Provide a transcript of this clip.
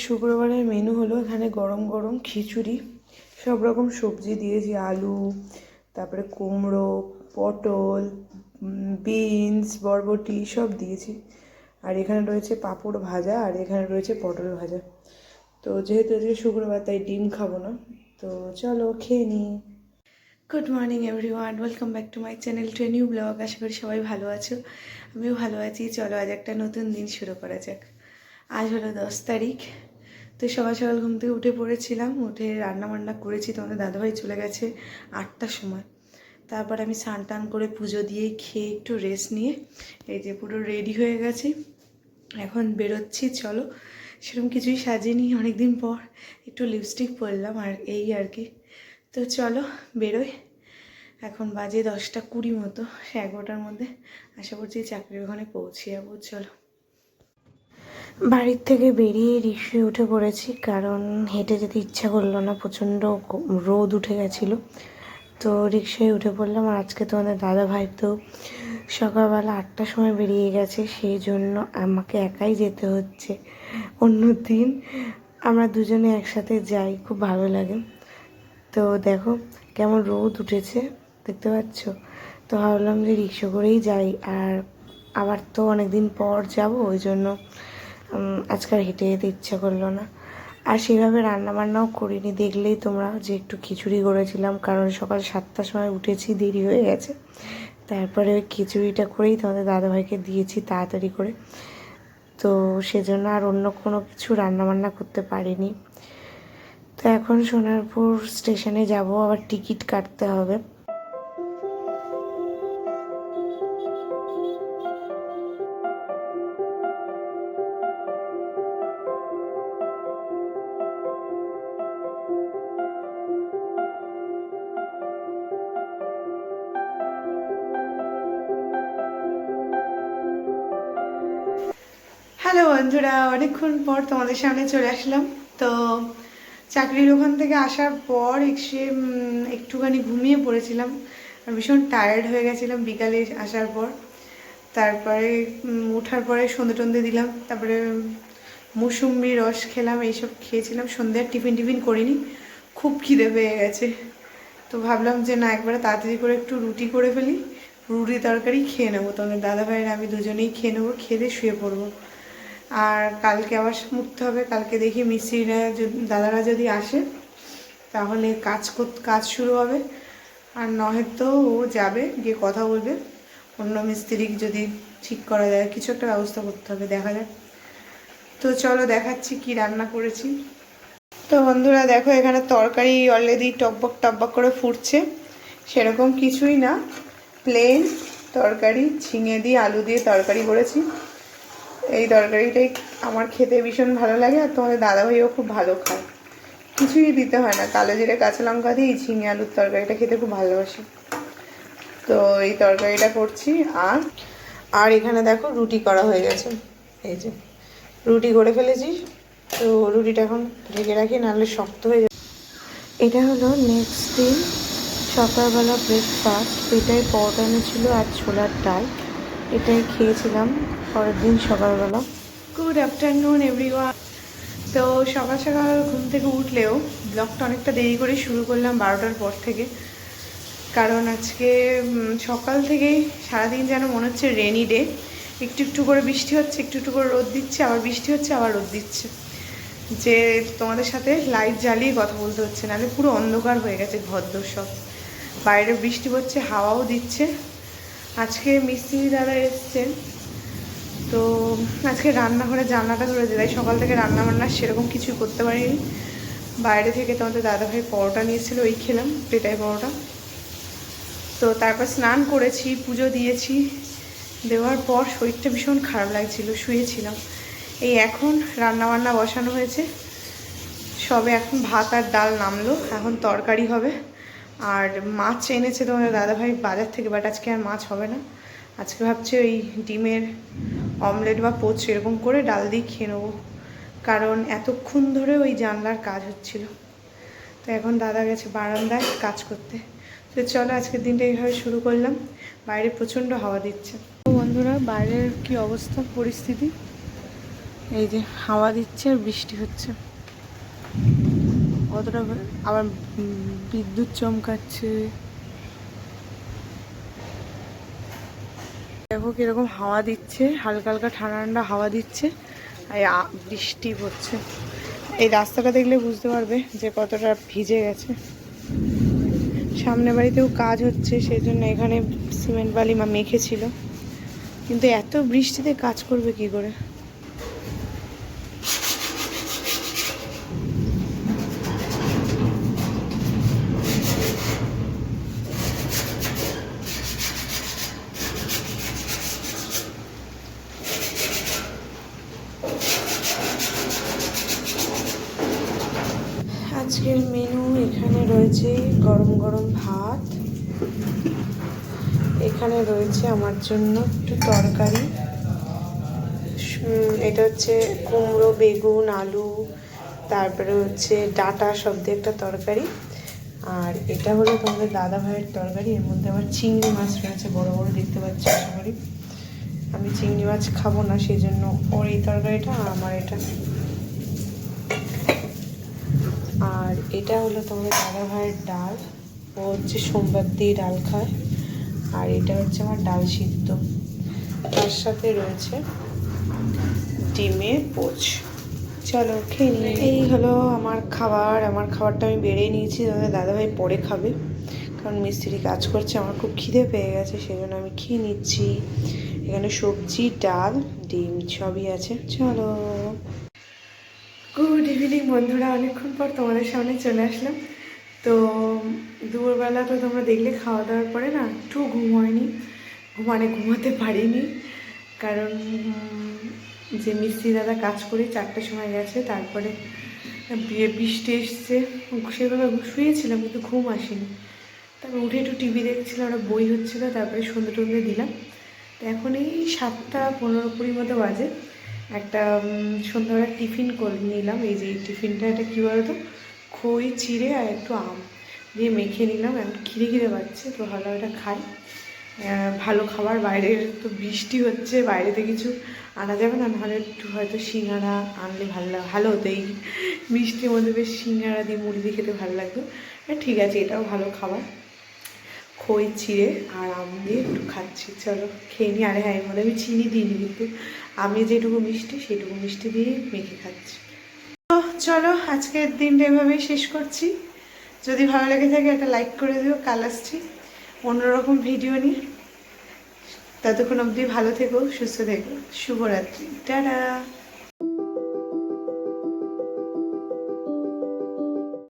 শুক্রবারের মেনু হলো এখানে গরম গরম খিচুড়ি, সব রকম সবজি দিয়েছি, আলু, তারপরে কুমড়ো, পটল, বিনস, বরবটি সব দিয়েছি। আর এখানে রয়েছে পাঁপড় ভাজা, আর এখানে রয়েছে পটল ভাজা। তো যেহেতু আজকে শুক্রবার তাই ডিম খাবো না, তো চলো খেয়ে নিই। Good morning everyone, welcome back to my channel to a new blog. আশা করি সবাই ভালো আছো, আমিও ভালো আছি। চলো আজ একটা নতুন দিন শুরু করা যাক। আজ হলো 10 তারিখ। তো সকাল সকাল ঘুম থেকে উঠে পড়েছিলাম, উঠে রান্না বান্না করেছি। তোমাদের দাদাভাই চলে গেছে 8টার সময়। তারপর আমি স্নান টান করে পুজো দিয়ে খেয়ে একটু রেস্ট নিয়ে এই যে পুরো রেডি হয়ে গেছি, এখন বেরোচ্ছি। চলো, সেরকম কিছুই সাজিনি, অনেকদিন পর একটু লিপস্টিক পরলাম আর এই আর কি। তো চলো বেরোই। এখন বাজে 10টা 20 মতো, 11টার মধ্যে আশা করছি চাকরির ওখানে পৌঁছে যাবো। চলো, বাড়ির থেকে বেরিয়ে রিক্সায় উঠে পড়েছি, কারণ হেঁটে যেতে ইচ্ছা করলো না, প্রচণ্ড রোদ উঠে গেছিলো। তো রিক্সায় উঠে পড়লাম। আর আজকে তোমাদের দাদাভাই তো সকালবেলা 8টার সময় বেরিয়ে গেছে, সেই জন্য আমাকে একাই যেতে হচ্ছে। অন্য দিন আমরা দুজনে একসাথে যাই, খুব ভালো লাগে। তো দেখো কেমন রোদ উঠেছে, দেখতে পাচ্ছ। তো ভাবলাম যে রিক্সা করেই যাই, আর আবার তো অনেকদিন পর যাব, ওই জন্য আজকাল হেঁটে যেতে ইচ্ছা করলো না। আর সেভাবে রান্নাবান্নাও করিনি, দেখলেই তোমরা যে একটু খিচুড়ি করেছিলাম, কারণ সকাল 7টার সময় উঠেছি, দেরি হয়ে গেছে। তারপরে ওই খিচুড়িটা করেই তোমাদের দাদাভাইকে দিয়েছি তাড়াতাড়ি করে। তো সেজন্য আর অন্য কোনো কিছু রান্নাবান্না করতে পারিনি। তো এখন সোনারপুর স্টেশনে যাব, আবার টিকিট কাটতে হবে। হ্যালো বন্ধুরা, অনেকক্ষণ পর তোমাদের সামনে চলে আসলাম। তো চাকরির ওখান থেকে আসার পর এসে একটুখানি ঘুমিয়ে পড়েছিলাম, আর ভীষণ টায়ার্ড হয়ে গেছিলাম বিকালে আসার পর। তারপরে ওঠার পরে সন্ধে টন্ধে দিলাম, তারপরে মৌসুম্বি রস খেলাম, এইসব খেয়েছিলাম। সন্ধ্যার টিফিন করিনি, খুব খিদে পেয়ে গেছে। তো ভাবলাম যে না, একবারে তাড়াতাড়ি করে একটু রুটি করে ফেলি, রুটি তরকারি খেয়ে নেবো। তোমাদের দাদাভাইয়ের আমি দুজনেই খেয়ে নেবো, খেয়ে শুয়ে পড়বো। আর কালকে আবার উঠতে হবে। কালকে দেখি মিস্ত্রিরা দাদারা যদি আসে তাহলে কাজ শুরু হবে, আর নয়তো ও যাবে গিয়ে কথা বলবে অন্য মিস্ত্রি, যদি ঠিক করা যায় কিছু একটা ব্যবস্থা করতে হবে, দেখা যাক। তো চলো দেখাচ্ছি কি রান্না করেছি। তো বন্ধুরা দেখো, এখানে তরকারি অলরেডি টকবক টকবক করে ফুটছে। সেরকম কিছুই না, প্লেন তরকারি, ঝিঙে দিয়ে আলু দিয়ে তরকারি করেছি। এই তরকারিটাই আমার খেতে ভীষণ ভালো লাগে, আর তোমাদের দাদাভাইও খুব ভালো খায়। কিছুই দিতে হয় না, কালো জিরে কাঁচা লঙ্কা দিয়ে ঝিঙে আলুর তরকারিটা খেতে খুব ভালোবাসি। তো এই তরকারিটা করছি। আর এখানে দেখো রুটি করা হয়ে গেছে, এই যে রুটি করে ফেলেছি। তো রুটিটা এখন ঢেকে রাখি, নাহলে শক্ত হয়ে যাবে। এটা হলো নেক্সট দিন সকালবেলা ব্রেকফাস্ট। এটাই পরোটা এনেছিল আর ছোলার ডাল, এটাই খেয়েছিলাম পরের দিন সকালবেলা। Good afternoon everyone. তো সকাল সকাল ঘুম থেকে উঠলেও ব্লগটা অনেকটা দেরি করে শুরু করলাম, 12টার পর থেকে। কারণ আজকে সকাল থেকেই সারাদিন যেন মনে হচ্ছে রেনি ডে। একটু একটু করে বৃষ্টি হচ্ছে, একটু একটু করে রোদ দিচ্ছে, আবার বৃষ্টি হচ্ছে, আবার রোদ দিচ্ছে। যে তোমাদের সাথে লাইট জ্বালিয়ে কথা বলতে হচ্ছে, নাহলে পুরো অন্ধকার হয়ে গেছে ঘরদোর সব। বাইরে বৃষ্টি পড়ছে, হাওয়াও দিচ্ছে। আজকে মিস্ত্রি দাদা এসছেন, তো আজকে রান্নাঘরে জানলাটা ধরে দেয়। সকাল থেকে রান্না বান্না সেরকম কিছুই করতে পারিনি। বাইরে থেকে তোমাদের দাদাভাই পরোটা নিয়েছিল, ওই খেলাম, পেটাই পরোটা। তো তারপর স্নান করেছি, পুজো দিয়েছি। দেওয়ার পর শরীরটা ভীষণ খারাপ লাগছিল, শুয়েছিলাম। এই এখন রান্নাবান্না বসানো হয়েছে, সবে এখন ভাত আর ডাল নামলো, এখন তরকারি হবে। আর মাছ এনেছে তোমাদের দাদাভাই বাজার থেকে, বাট আজকে আর মাছ হবে না। আজকে ভাবছি ওই ডিমের অমলেট বা পোচ এরকম করে ডাল দিয়ে খেয়ে নেবো, কারণ এতক্ষণ ধরে ওই জানলার কাজ হচ্ছিল। তো এখন দাদা গেছে বারান্দায় কাজ করতে। তো চলো আজকের দিনটা এইভাবে শুরু করলাম। বাইরে প্রচণ্ড হাওয়া দিচ্ছে। বন্ধুরা বাইরের কি অবস্থা পরিস্থিতি, এই যে হাওয়া দিচ্ছে আর বৃষ্টি হচ্ছে, কতটা আবার বিদ্যুৎ চমকাচ্ছে। দেখো কিরকম হাওয়া দিচ্ছে, হালকা হালকা ঠান্ডা ঠান্ডা হাওয়া দিচ্ছে আর বৃষ্টি পড়ছে। এই রাস্তাটা দেখলে বুঝতে পারবে যে কতটা ভিজে গেছে। সামনে বাড়িতেও কাজ হচ্ছে, সেই জন্য এখানে সিমেন্ট বালি মেখেছিল, কিন্তু এত বৃষ্টিতে কাজ করবে কি করে। আজকের মেনু এখানে রয়েছে গরম গরম ভাত, এখানে রয়েছে আমার জন্য একটু তরকারি, এটা হচ্ছে কুমড়ো বেগুন আলু, তারপরে হচ্ছে ডাঁটা সব দিয়ে একটা তরকারি, আর এটা হলো তোমাদের দাদা ভাইয়ের তরকারি। এর মধ্যে আবার চিংড়ি মাছ রয়েছে, বড় বড় দেখতে পাচ্ছি। আশা করি আমি চিংড়ি মাছ খাবো না, সেই জন্য ওর এই তরকারিটা আর আমার এটা। আর এটা হলো তোমাদের দাদা ভাইয়ের ডাল, ও হচ্ছে সোমবার দিয়ে ডাল খায়। আর এটা হচ্ছে আমার ডাল সিদ্ধ, তার সাথে রয়েছে ডিমের পোচ। চলো খেয়ে নিই। এই হলো আমার খাবার। আমার খাবারটা আমি বেড়েই নিয়েছি, তোমাদের দাদাভাই পরে খাবে, কারণ মিস্ত্রি কাজ করছে। আমার খুব খিদে পেয়ে গেছে, সেই জন্য আমি খেয়ে নিচ্ছি। এখানে সবজি ডাল ডিম সবই আছে। চলো, গুড ইভিনিং বন্ধুরা, অনেকক্ষণ পর তোমাদের সামনে চলে আসলাম। তো দুপুরবেলা তো তোমরা দেখলে খাওয়া দাওয়ার পরে না একটু ঘুম হয়নি, ঘুমাতে পারিনি, কারণ যে মিস্ত্রি দাদা কাজ করে 4টার সময় গেছে, তারপরে বৃষ্টি এসছে, সেভাবে শুয়েছিলাম কিন্তু ঘুম আসেনি। তারপর উঠে একটু টিভি দেখছিলাম, ওরা বই হচ্ছিলো, তারপরে সন্ধ্যে টন্ধে দিলাম। তো এখন এই 7:15-20 মতো বাজে, একটা সন্ধ্যাবেলা টিফিন করে নিলাম। এই যে এই টিফিনটা, এটা কী বলতো, খই চিড়ে আর একটু আম দিয়ে মেখে নিলাম। এখন খিদে খিদে পাচ্ছে, তো ভালো এটা খাই। ভালো খাবার, বাইরের তো বৃষ্টি হচ্ছে, বাইরেতে কিছু আনা যাবে না, নাহলে একটু হয়তো সিঙ্গাড়া আনলে ভালো হতো। এই বৃষ্টির মধ্যে বেশ সিঙ্গাড়া দিয়ে মুড়ি দিয়ে খেতে ভালো লাগতো। ঠিক আছে, এটাও ভালো খাবার, খই চিড়ে আর আম দিয়ে একটু খাচ্ছি। চলো খেয়ে নিই। আরে হ্যাঁ, এর মধ্যে আমি চিনি দিইনি, কিন্তু আমি যেটুকু মিষ্টি সেটুকু মিষ্টি দিয়ে মেখে খাচ্ছি। তো চলো আজকের দিনটা এভাবেই শেষ করছি। যদি ভালো লেগে থাকে একটা লাইক করে দিও। কাল আসছি অন্যরকম ভিডিও নিয়ে। ততক্ষণ অবধি ভালো থেকো, সুস্থ থেকো। শুভরাত্রি, টাটা।